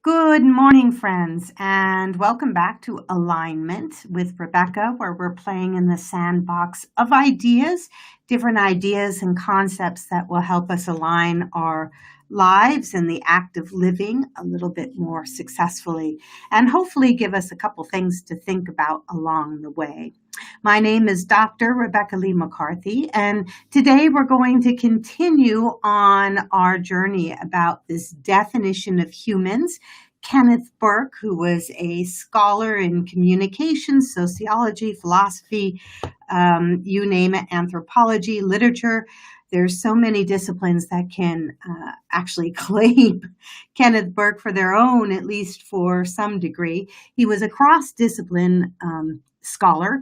Good morning, friends, and welcome back to Alignment with Rebecca, where we're playing in the sandbox of ideas, different ideas and concepts that will help us align our lives and the act of living a little bit more successfully, and hopefully give us a couple things to think about along the way. My name is Dr. Rebecca Lee McCarthy, and today we're going to continue on our journey about this definition of humans. Kenneth Burke, who was a scholar in communication, sociology, philosophy, you name it, anthropology, literature. There's so many disciplines that can actually claim Kenneth Burke for their own, at least for some degree. He was a cross-discipline scholar,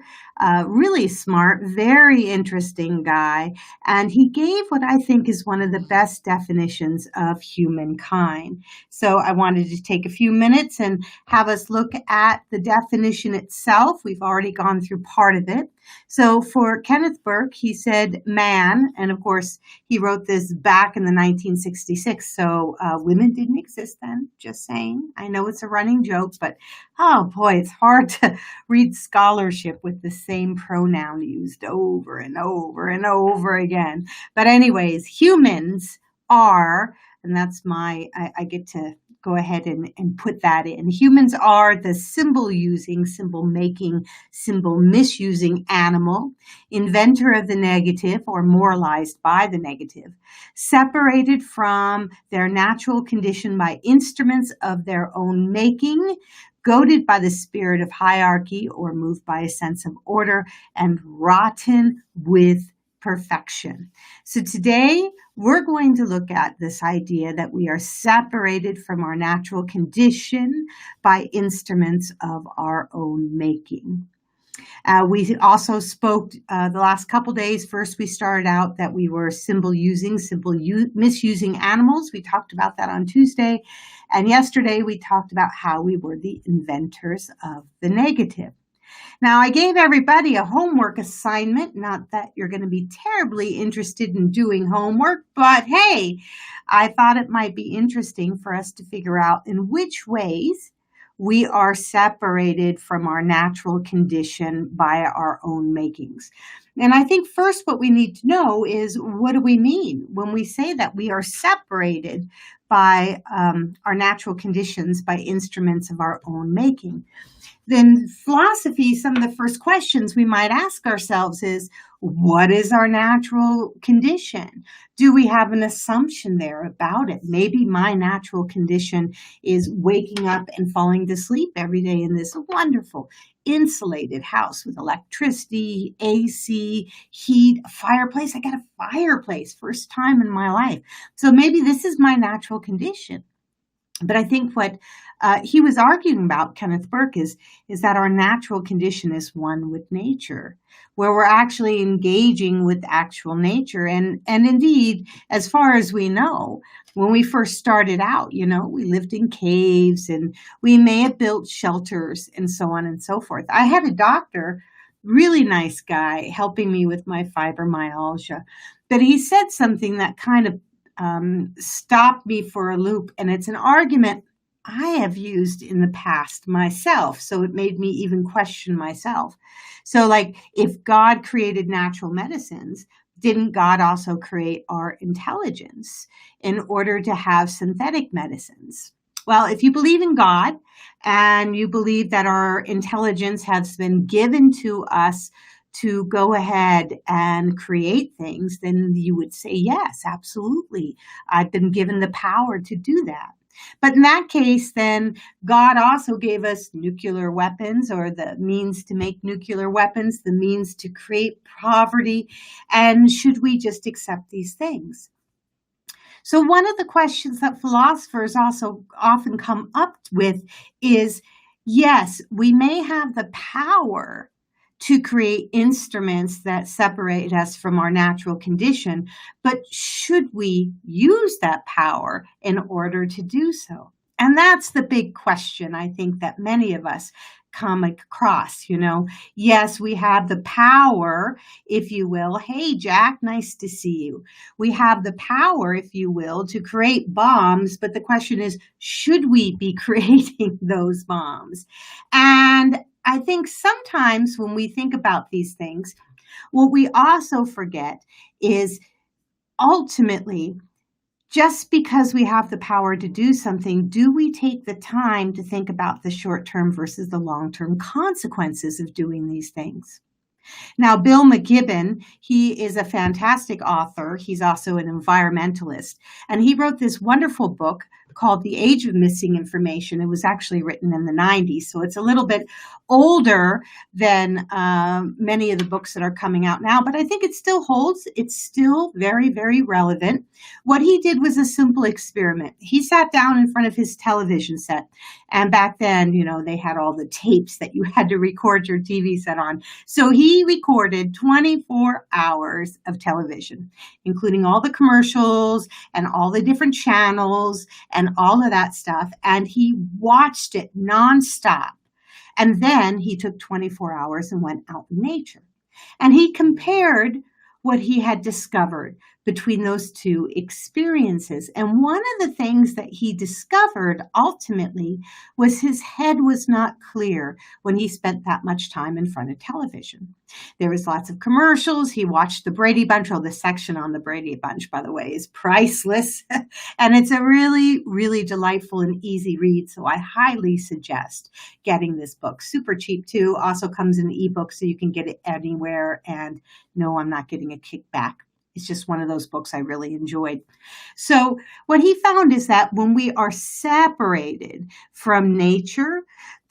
really smart, very interesting guy, and he gave what I think is one of the best definitions of humankind. So I wanted to take a few minutes and have us look at the definition itself. We've already gone through part of it. So for Kenneth Burke, he said man, and of course he wrote this back in the 1966, so women didn't exist then, just saying. I know it's a running joke, but oh boy, it's hard to read scholarship with the same pronoun used over and over and over again. But anyways, humans are, and that's I get to go ahead and put that in. Humans are the symbol using, symbol making, symbol misusing animal, inventor of the negative or moralized by the negative, separated from their natural condition by instruments of their own making, goaded by the spirit of hierarchy or moved by a sense of order, and rotten with perfection. So today we're going to look at this idea that we are separated from our natural condition by instruments of our own making. We also spoke the last couple days. First, we started out that we were symbol misusing animals. We talked about that on Tuesday. And yesterday, we talked about how we were the inventors of the negative. Now, I gave everybody a homework assignment, not that you're going to be terribly interested in doing homework, but hey, I thought it might be interesting for us to figure out in which ways we are separated from our natural condition by our own makings. And I think first what we need to know is, what do we mean when we say that we are separated by our natural conditions by instruments of our own making? Then philosophy, some of the first questions we might ask ourselves is, what is our natural condition? Do we have an assumption there about it? Maybe my natural condition is waking up and falling to sleep every day in this wonderful insulated house with electricity, AC, heat, a fireplace. I got a fireplace, first time in my life. So maybe this is my natural condition. But I think what he was arguing about, Kenneth Burke, is that our natural condition is one with nature, where we're actually engaging with actual nature. And indeed, as far as we know, when we first started out, we lived in caves and we may have built shelters and so on and so forth. I had a doctor, really nice guy, helping me with my fibromyalgia, but he said something that kind of stopped me for a loop. And it's an argument I have used in the past myself. So it made me even question myself. So like, if God created natural medicines, didn't God also create our intelligence in order to have synthetic medicines? Well, if you believe in God and you believe that our intelligence has been given to us to go ahead and create things, then you would say, yes, absolutely. I've been given the power to do that. But in that case, then God also gave us nuclear weapons, or the means to make nuclear weapons, the means to create poverty. And should we just accept these things? So one of the questions that philosophers also often come up with is, yes, we may have the power to create instruments that separate us from our natural condition, but should we use that power in order to do so? And that's the big question, I think, that many of us come across. Yes, we have the power, if you will. Hey, Jack, nice to see you. We have the power, if you will, to create bombs, but the question is, should we be creating those bombs? And I think sometimes when we think about these things, what we also forget is ultimately, just because we have the power to do something, do we take the time to think about the short-term versus the long-term consequences of doing these things? Now, Bill McKibben, he is a fantastic author. He's also an environmentalist. And he wrote this wonderful book called The Age of Missing Information. It was actually written in the 90s, so it's a little bit older than many of the books that are coming out now, but I think it still holds. It's still very, very relevant. What he did was a simple experiment. He sat down in front of his television set, and back then, they had all the tapes that you had to record your TV set on. So he recorded 24 hours of television, including all the commercials and all the different channels and all of that stuff. And he watched it nonstop. And then he took 24 hours and went out in nature. And he compared what he had discovered between those two experiences. And one of the things that he discovered ultimately was his head was not clear when he spent that much time in front of television. There was lots of commercials. He watched the Brady Bunch. Oh, the section on the Brady Bunch, by the way, is priceless. And it's a really, really delightful and easy read. So I highly suggest getting this book. Super cheap too. Also comes in the ebook, so you can get it anywhere. And no, I'm not getting a kickback. It's just one of those books I really enjoyed. So what he found is that when we are separated from nature,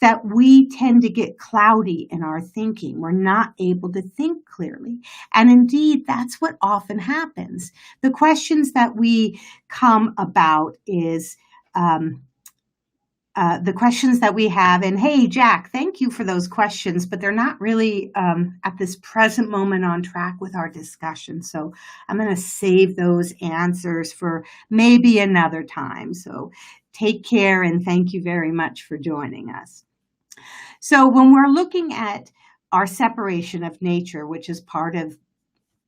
that we tend to get cloudy in our thinking. We're not able to think clearly. And indeed, that's what often happens. The questions that we come about is the questions that we have. And hey, Jack, thank you for those questions, but they're not really at this present moment on track with our discussion. So I'm going to save those answers for maybe another time. So take care and thank you very much for joining us. So when we're looking at our separation of nature, which is part of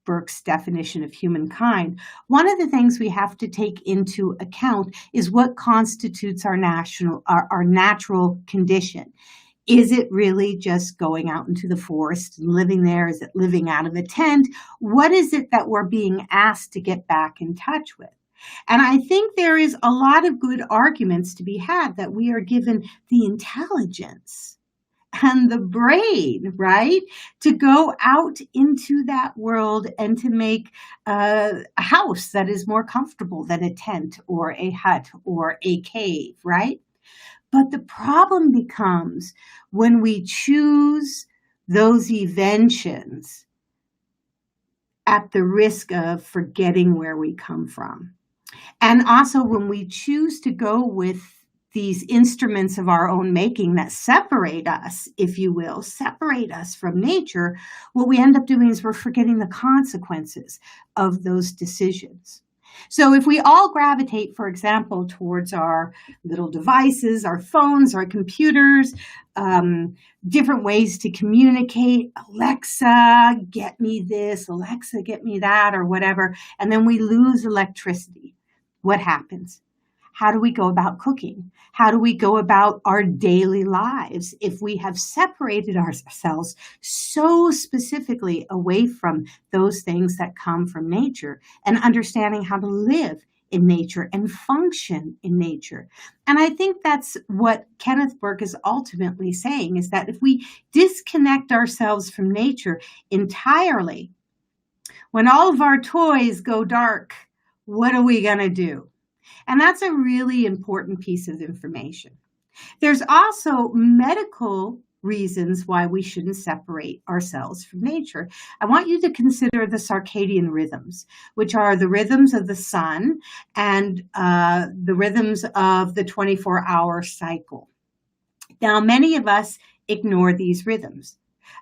Burke's definition of humankind, one of the things we have to take into account is what constitutes our natural condition. Is it really just going out into the forest and living there? Is it living out of a tent? What is it that we're being asked to get back in touch with? And I think there is a lot of good arguments to be had that we are given the intelligence and the brain, right, to go out into that world and to make a house that is more comfortable than a tent or a hut or a cave, right? But the problem becomes when we choose those inventions at the risk of forgetting where we come from. And also when we choose to go with these instruments of our own making that separate us, if you will, separate us from nature, what we end up doing is we're forgetting the consequences of those decisions. So if we all gravitate, for example, towards our little devices, our phones, our computers, different ways to communicate, Alexa, get me this, Alexa, get me that, or whatever, and then we lose electricity, what happens? How do we go about cooking? How do we go about our daily lives if we have separated ourselves so specifically away from those things that come from nature and understanding how to live in nature and function in nature? And I think that's what Kenneth Burke is ultimately saying, is that if we disconnect ourselves from nature entirely, when all of our toys go dark, what are we going to do? And that's a really important piece of information. There's also medical reasons why we shouldn't separate ourselves from nature. I want you to consider the circadian rhythms, which are the rhythms of the sun and the rhythms of the 24-hour cycle. Now, many of us ignore these rhythms.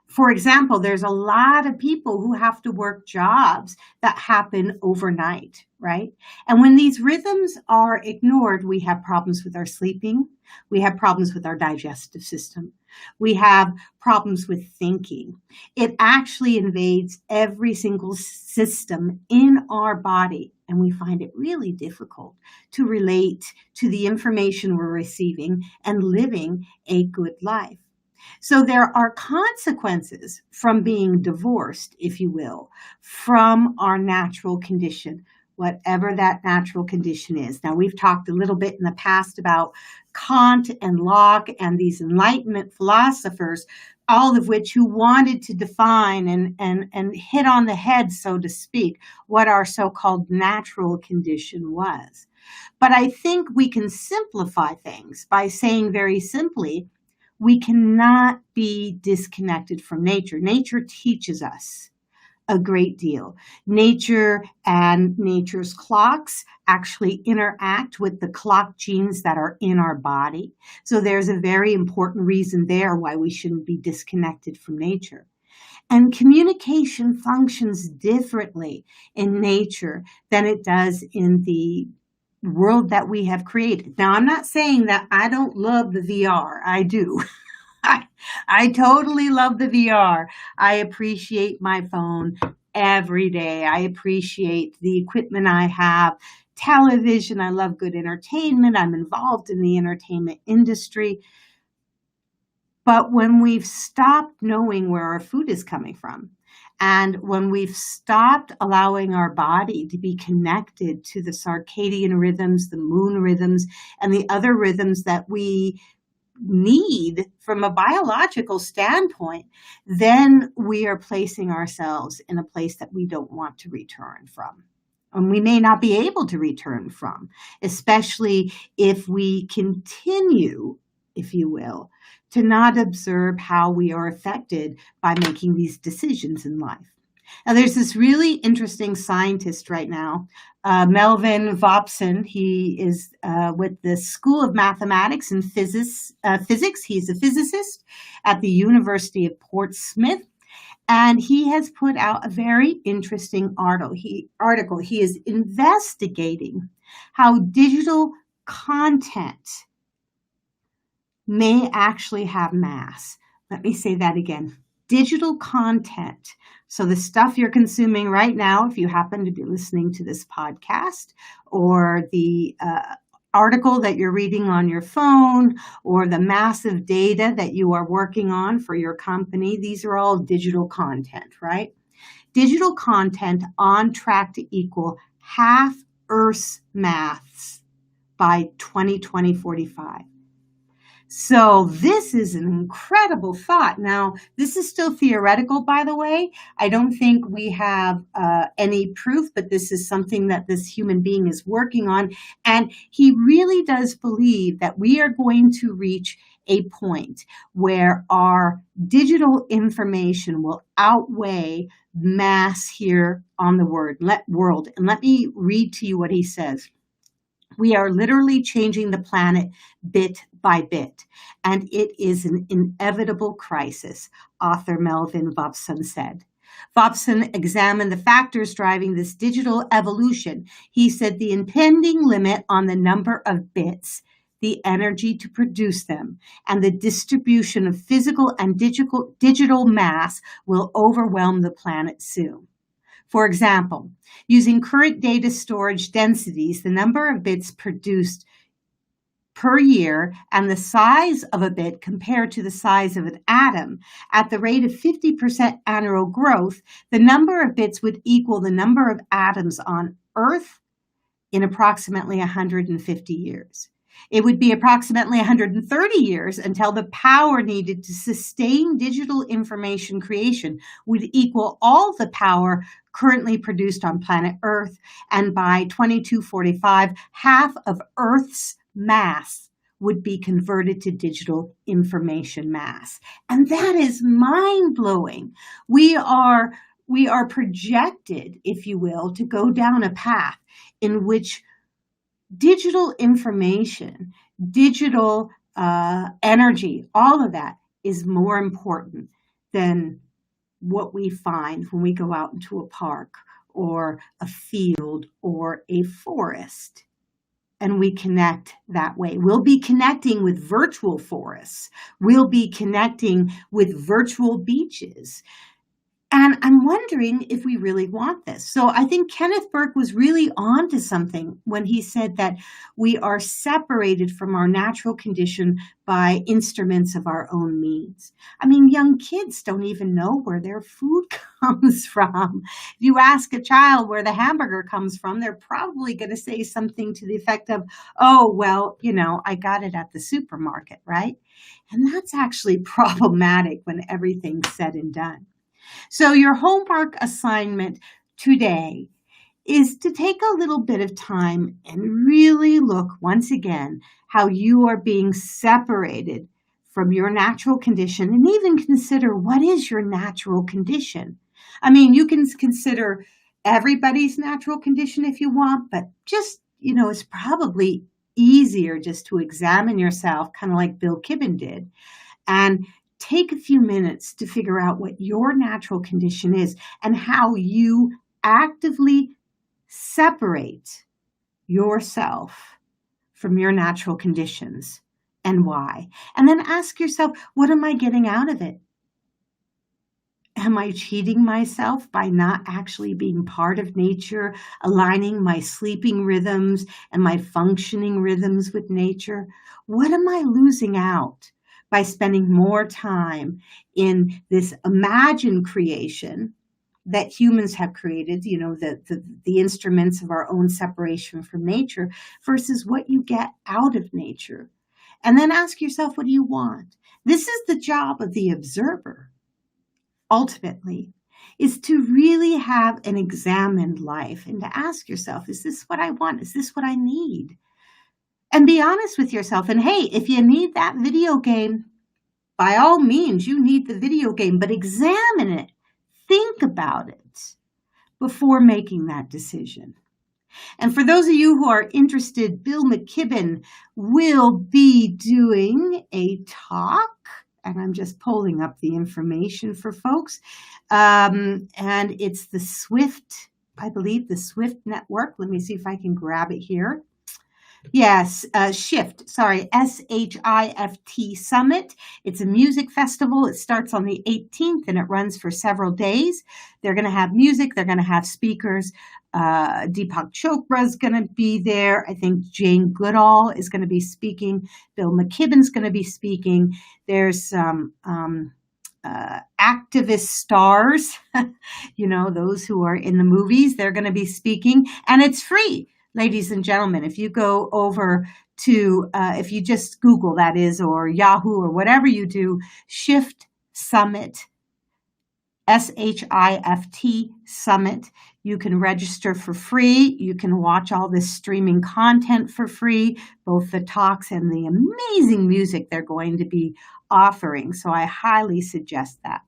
For example, there's a lot of people who have to work jobs that happen overnight, right? And when these rhythms are ignored, we have problems with our sleeping. We have problems with our digestive system. We have problems with thinking. It actually invades every single system in our body, and we find it really difficult to relate to the information we're receiving and living a good life. So there are consequences from being divorced, if you will, from our natural condition, whatever that natural condition is. Now, we've talked a little bit in the past about Kant and Locke and these Enlightenment philosophers, all of which who wanted to define and hit on the head, so to speak, what our so-called natural condition was. But I think we can simplify things by saying very simply, we cannot be disconnected from nature. Nature teaches us a great deal. Nature and nature's clocks actually interact with the clock genes that are in our body. So there's a very important reason there why we shouldn't be disconnected from nature. And communication functions differently in nature than it does in the world that we have created. Now, I'm not saying that I don't love the VR. I do. I totally love the VR. I appreciate my phone every day. I appreciate the equipment I have, television. I love good entertainment. I'm involved in the entertainment industry. But when we've stopped knowing where our food is coming from, and when we've stopped allowing our body to be connected to the circadian rhythms, the moon rhythms, and the other rhythms that we need from a biological standpoint, then we are placing ourselves in a place that we don't want to return from. And we may not be able to return from, especially if we continue, if you will, to not observe how we are affected by making these decisions in life. Now, there's this really interesting scientist right now, Melvin Vopson. He is with the School of Mathematics and Physics. He's a physicist at the University of Portsmouth, and he has put out a very interesting article. He is investigating how digital content may actually have mass. Let me say that again. Digital content. So the stuff you're consuming right now, if you happen to be listening to this podcast, or the article that you're reading on your phone, or the massive data that you are working on for your company, these are all digital content, right? Digital content on track to equal half Earth's mass by 2045. So this is an incredible thought. Now, this is still theoretical, by the way. I don't think we have any proof, but this is something that this human being is working on. And he really does believe that we are going to reach a point where our digital information will outweigh mass here on the world. And let me read to you what he says. We are literally changing the planet bit by bit, and it is an inevitable crisis, author Melvin Vopson said. Vopson examined the factors driving this digital evolution. He said the impending limit on the number of bits, the energy to produce them, and the distribution of physical and digital mass will overwhelm the planet soon. For example, using current data storage densities, the number of bits produced per year and the size of a bit compared to the size of an atom, at the rate of 50% annual growth, the number of bits would equal the number of atoms on Earth in approximately 150 years. It would be approximately 130 years until the power needed to sustain digital information creation would equal all the power currently produced on planet Earth, and by 2245, half of Earth's mass would be converted to digital information mass. And that is mind-blowing. We are projected, if you will, to go down a path in which digital information, digital energy, all of that is more important than what we find when we go out into a park or a field or a forest. And we connect that way. We'll be connecting with virtual forests. We'll be connecting with virtual beaches. And I'm wondering if we really want this. So I think Kenneth Burke was really on to something when he said that we are separated from our natural condition by instruments of our own means. I mean, young kids don't even know where their food comes from. If you ask a child where the hamburger comes from, they're probably going to say something to the effect of, oh, well, I got it at the supermarket, right? And that's actually problematic when everything's said and done. So your homework assignment today is to take a little bit of time and really look once again how you are being separated from your natural condition, and even consider what is your natural condition. I mean, you can consider everybody's natural condition if you want, but just, it's probably easier just to examine yourself, kind of like Bill Kibben did, and take a few minutes to figure out what your natural condition is and how you actively separate yourself from your natural conditions and why. And then ask yourself, what am I getting out of it? Am I cheating myself by not actually being part of nature, aligning my sleeping rhythms and my functioning rhythms with nature? What am I losing out by spending more time in this imagined creation that humans have created, the instruments of our own separation from nature, versus what you get out of nature? And then ask yourself, what do you want? This is the job of the observer, ultimately, is to really have an examined life and to ask yourself, is this what I want? Is this what I need? And be honest with yourself. And hey, if you need that video game, by all means, you need the video game, but examine it. Think about it before making that decision. And for those of you who are interested, Bill McKibben will be doing a talk, and I'm just pulling up the information for folks. And it's the Swift, I believe, the Swift Network. Let me see if I can grab it here. Yes, SHIFT Summit. It's a music festival. It starts on the 18th and it runs for several days. They're going to have music. They're going to have speakers. Deepak Chopra is going to be there. I think Jane Goodall is going to be speaking. Bill McKibben's going to be speaking. There's some activist stars, those who are in the movies. They're going to be speaking, and it's free. Ladies and gentlemen, if you go over to, if you just Google, that is, or Yahoo or whatever you do, SHIFT Summit, SHIFT Summit, you can register for free. You can watch all this streaming content for free, both the talks and the amazing music they're going to be offering. So I highly suggest that.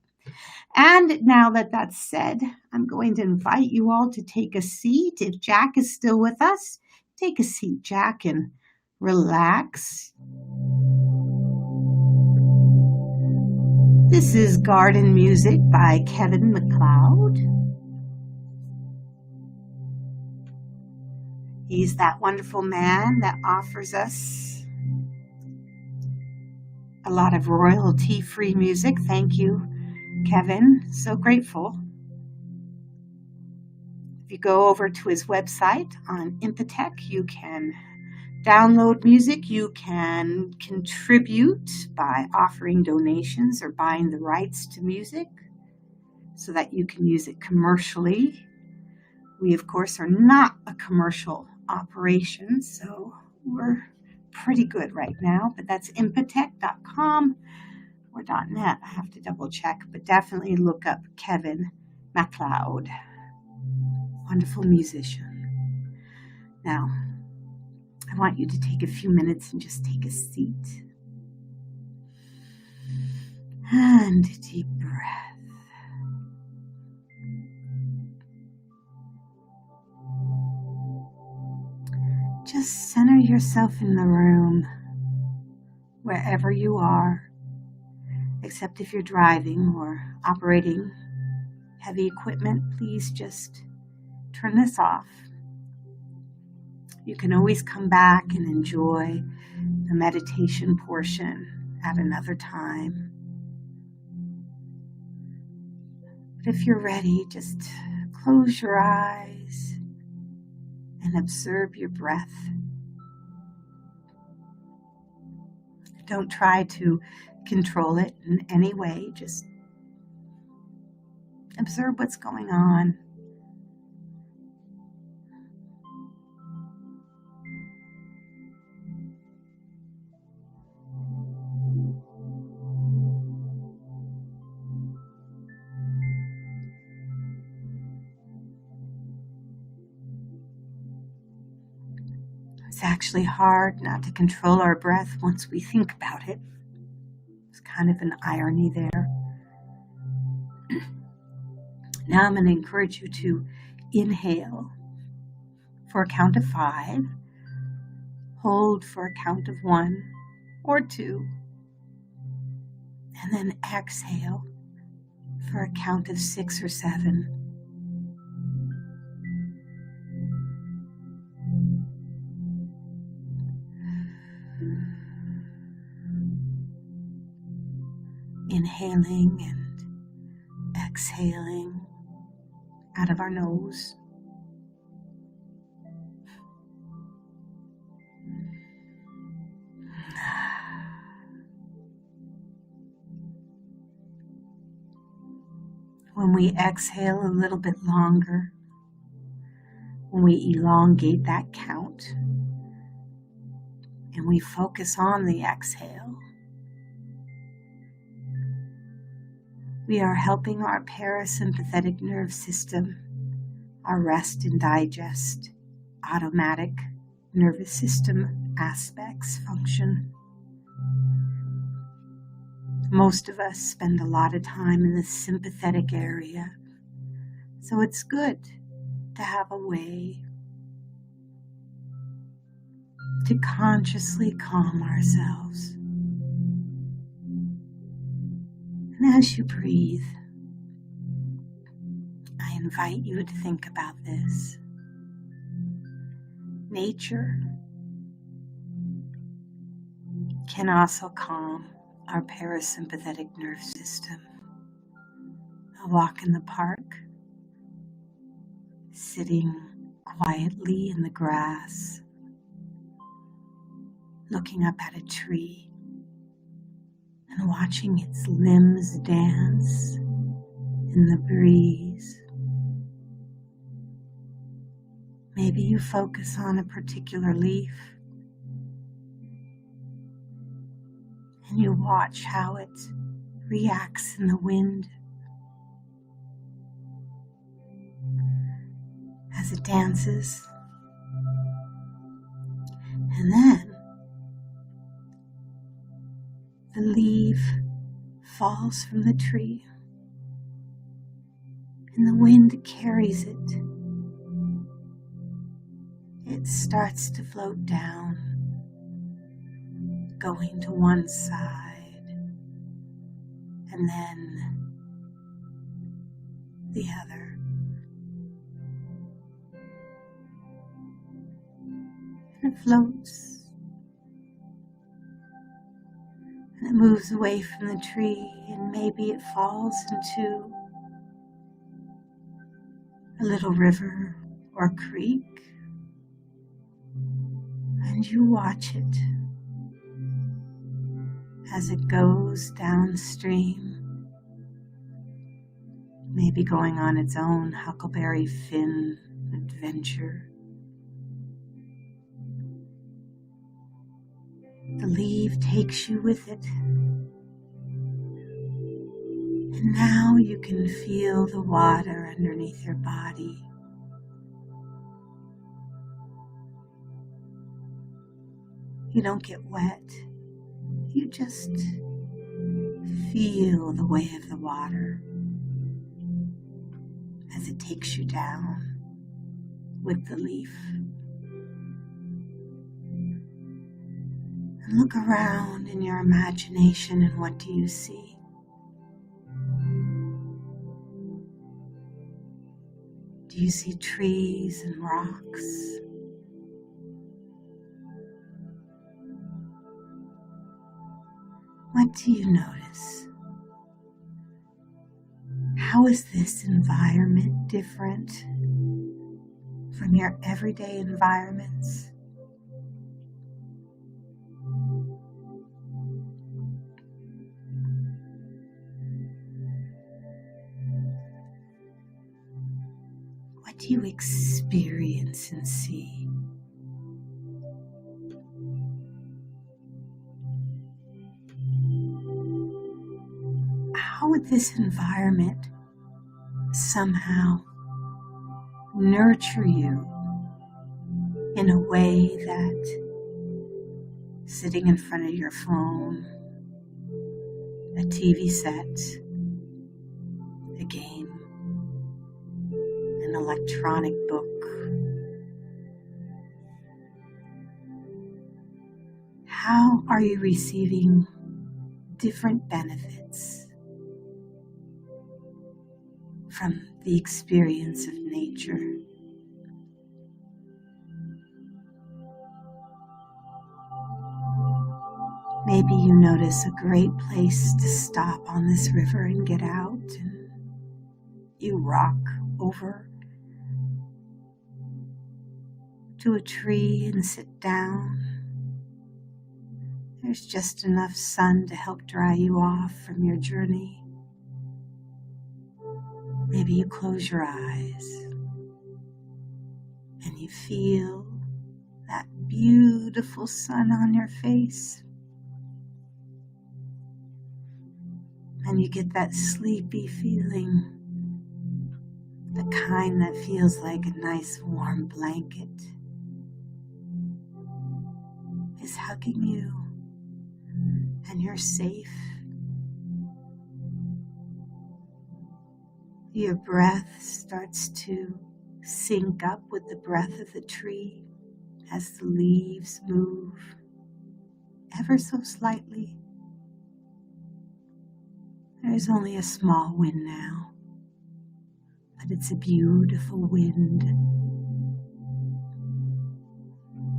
And now that that's said, I'm going to invite you all to take a seat. If Jack is still with us, take a seat, Jack, and relax. This is Garden Music by Kevin MacLeod. He's that wonderful man that offers us a lot of royalty-free music. Thank you, Kevin. So grateful. If you go over to his website on Impotech, you can download music. You can contribute by offering donations or buying the rights to music so that you can use it commercially. We, of course, are not a commercial operation, so we're pretty good right now, but that's impotech.com or .net. I have to double check, but definitely look up Kevin MacLeod. Wonderful musician. Now, I want you to take a few minutes and just take a seat. And a deep breath. Just center yourself in the room, wherever you are, except if you're driving or operating heavy equipment, please just turn this off. You can always come back and enjoy the meditation portion at another time. But if you're ready, just close your eyes and observe your breath. Don't try to control it in any way. Just observe what's going on. It's actually hard not to control our breath once we think about it. It's kind of an irony there. Now I'm going to encourage you to inhale for a count of 5, hold for a count of 1 or 2, and then exhale for a count of 6 or 7. Inhaling and exhaling out of our nose. When we exhale a little bit longer, when we elongate that count, and we focus on the exhale, we are helping our parasympathetic nerve system, our rest and digest, automatic nervous system aspects function. Most of us spend a lot of time in the sympathetic area, so it's good to have a way to consciously calm ourselves. And as you breathe, I invite you to think about this. Nature can also calm our parasympathetic nerve system. A walk in the park, sitting quietly in the grass, looking up at a tree, and watching its limbs dance in the breeze. Maybe you focus on a particular leaf and you watch how it reacts in the wind as it dances. And then the leaf falls from the tree and the wind carries it. It starts to float down, going to one side and then the other. And it floats. And it moves away from the tree, and maybe it falls into a little river or creek. And you watch it as it goes downstream, maybe going on its own Huckleberry Finn adventure. The leaf takes you with it, and now you can feel the water underneath your body. You don't get wet, you just feel the way of the water as it takes you down with the leaf. And look around in your imagination, and what do you see? Do you see trees and rocks? What do you notice? How is this environment different from your everyday environments? What do you experience and see? How would this environment somehow nurture you in a way that sitting in front of your phone, a TV set, a game, an electronic book, how are you receiving different benefits from the experience of nature? Maybe you notice a great place to stop on this river and get out, and you rock over to a tree and sit down. There's just enough sun to help dry you off from your journey. Maybe you close your eyes and you feel that beautiful sun on your face. And you get that sleepy feeling, the kind that feels like a nice warm blanket is hugging you, and you're safe. Your breath starts to sync up with the breath of the tree as the leaves move ever so slightly. There's only a small wind now, but it's a beautiful wind.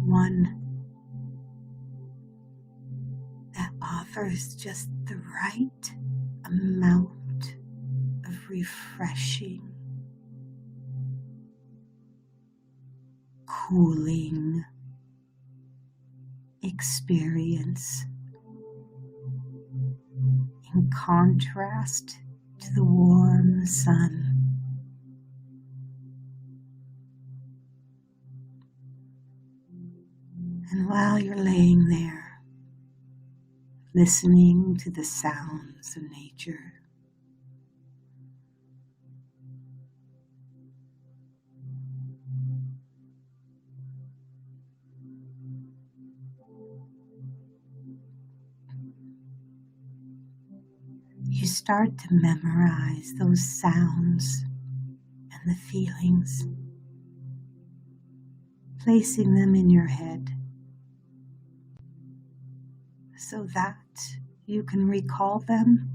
One that offers just the right amount of refreshing, cooling experience in contrast to the warm sun. And while you're laying there, listening to the sounds of nature, you start to memorize those sounds and the feelings, placing them in your head so that you can recall them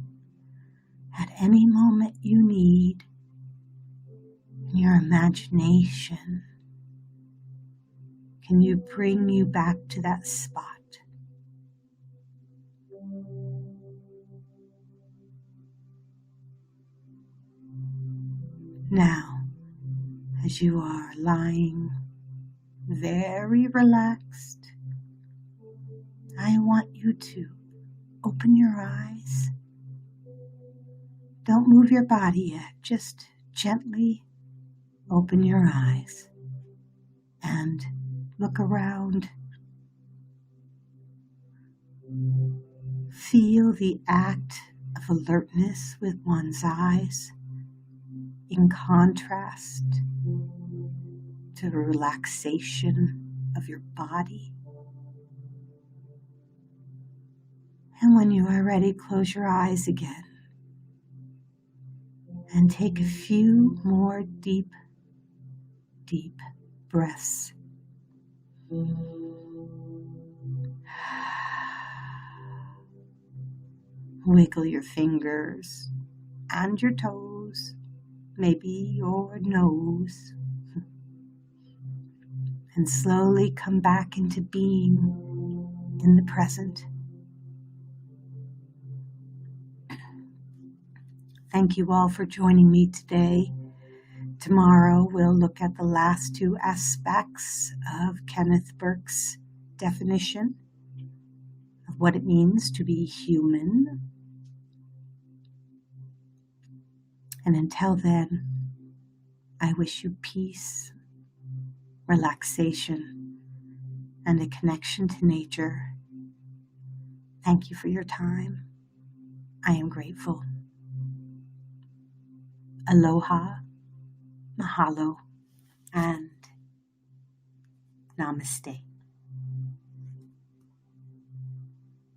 at any moment you need. Your imagination can you bring you back to that spot. Now, as you are lying very relaxed, I want you to open your eyes. Don't move your body yet, just gently open your eyes and look around. Feel the act of alertness with one's eyes in contrast to the relaxation of your body. And when you are ready, close your eyes again and take a few more deep breaths. Wiggle your fingers and your toes maybe your nose, and slowly come back into being in the present. Thank you all for joining me today. Tomorrow we'll look at the last two aspects of Kenneth Burke's definition of what it means to be human. And until then, I wish you peace, relaxation, and a connection to nature. Thank you for your time. I am grateful. Aloha, mahalo, and namaste.